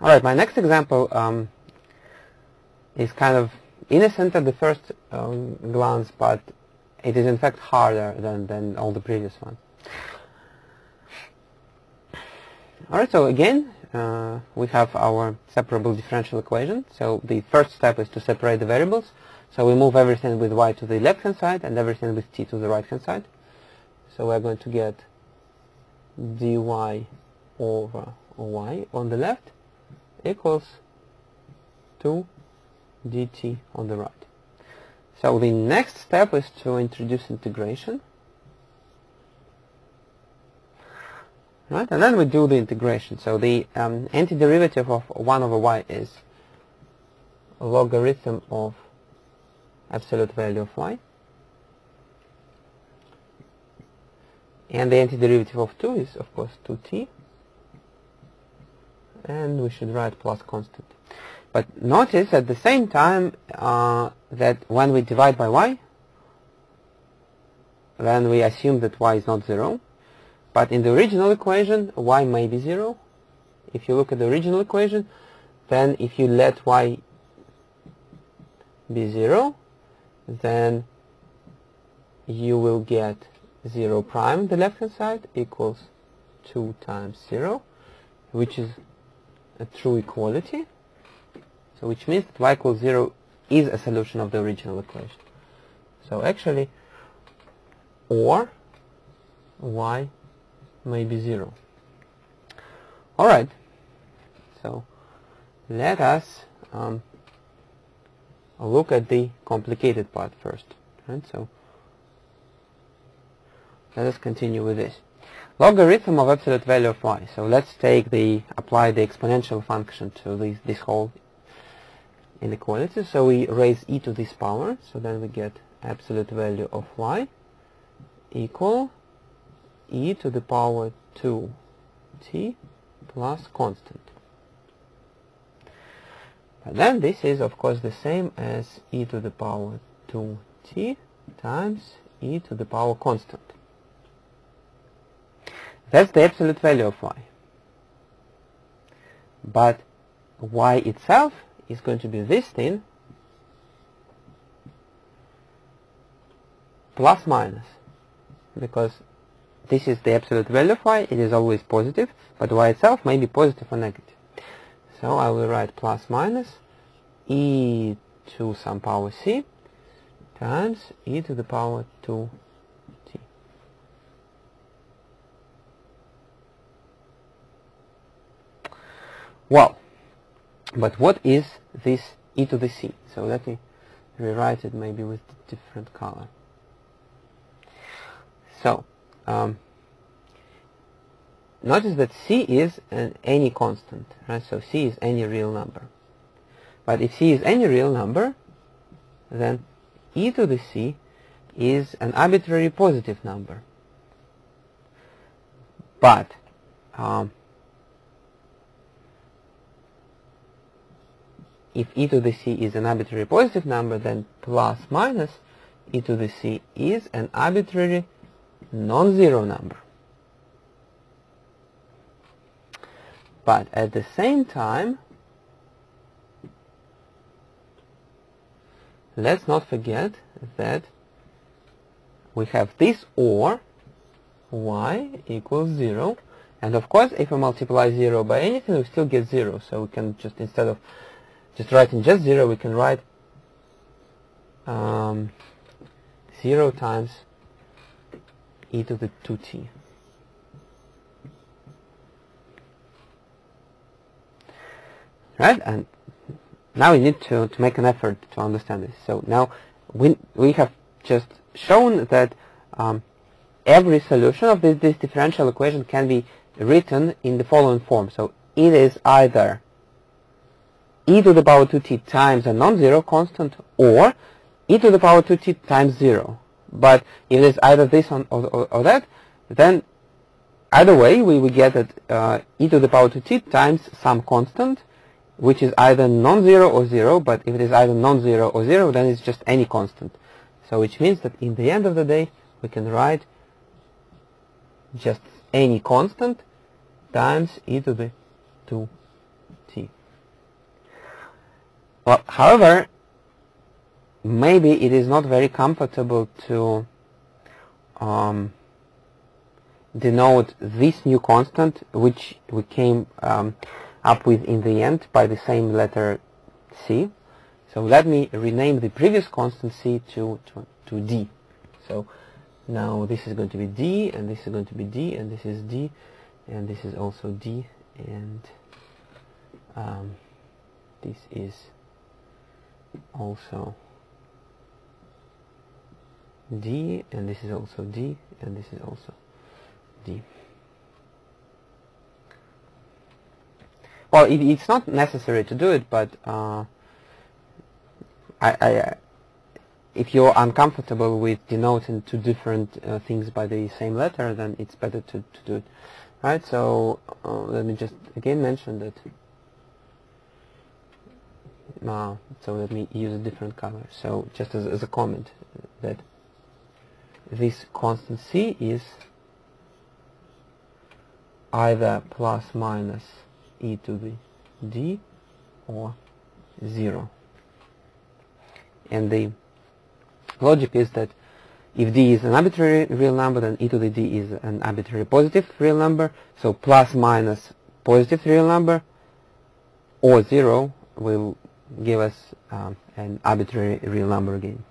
Alright, my next example is kind of innocent at the first glance, but it is in fact harder than all the previous ones. Alright, so again, we have our separable differential equation. So the first step is to separate the variables. So we move everything with y to the left-hand side and everything with t to the right-hand side. So we're going to get dy over y on the left equals 2 dt on the right. So the next step is to introduce integration. Right, and then we do the integration. So the antiderivative of 1 over y is logarithm of absolute value of y. And the antiderivative of 2 is, of course, 2t. And we should write plus constant. But notice at the same time that when we divide by y, then we assume that y is not 0. But in the original equation, y may be 0. If you look at the original equation, then if you let y be 0, then you will get 0 prime, the left-hand side, equals 2 times 0, which is a true equality. So which means that y equals 0 is a solution of the original equation. So actually, or y may be 0. Alright, so let us look at the complicated part first. Right? So let us continue with this. Logarithm of absolute value of y. So let's apply the exponential function to this whole inequality. So we raise e to this power, so then we get absolute value of y equal e to the power 2t plus constant. But then this is of course the same as e to the power 2t times e to the power constant. That's the absolute value of y. But y itself is going to be this thing plus minus, because this is the absolute value of y, it is always positive, but y itself may be positive or negative. So I will write plus minus e to some power c times e to the power 2t. Well, but what is this e to the c? So let me rewrite it maybe with a different color. So notice that c is any constant, right? So c is any real number. But if c is any real number, then e to the c is an arbitrary positive number. But if e to the c is an arbitrary positive number, then plus minus e to the c is an arbitrary non-zero number. But at the same time, let's not forget that we have this or y equals 0. And of course, if we multiply 0 by anything, we still get 0. So we can just, instead of just writing just 0, we can write 0 times e to the 2t. Right? And now we need to make an effort to understand this. So now we have just shown that every solution of this differential equation can be written in the following form. So it is either e to the power 2t times a non-zero constant, or e to the power 2t times 0. But if it is either this or that, then either way we get that e to the power 2t times some constant, which is either non-zero or 0. But if it is either non-zero or 0, then it's just any constant. So which means that in the end of the day, we can write just any constant times e to the 2t. t. Well, however, maybe it is not very comfortable to denote this new constant, which we came up with in the end by the same letter c. So let me rename the previous constant c to d. So now this is going to be d, and this is going to be d, and this is d, and this is also d, and this is also d, and this is also d, and this is also d. Well, it's not necessary to do it, but if you're uncomfortable with denoting two different things by the same letter, then it's better to do it. Right? So let me just again mention that. So let me use a different color. So just as a comment, that this constant c is either plus minus e to the d or 0. And the logic is that if d is an arbitrary real number, then e to the d is an arbitrary positive real number. So plus minus positive real number or 0 will give us an arbitrary real number again.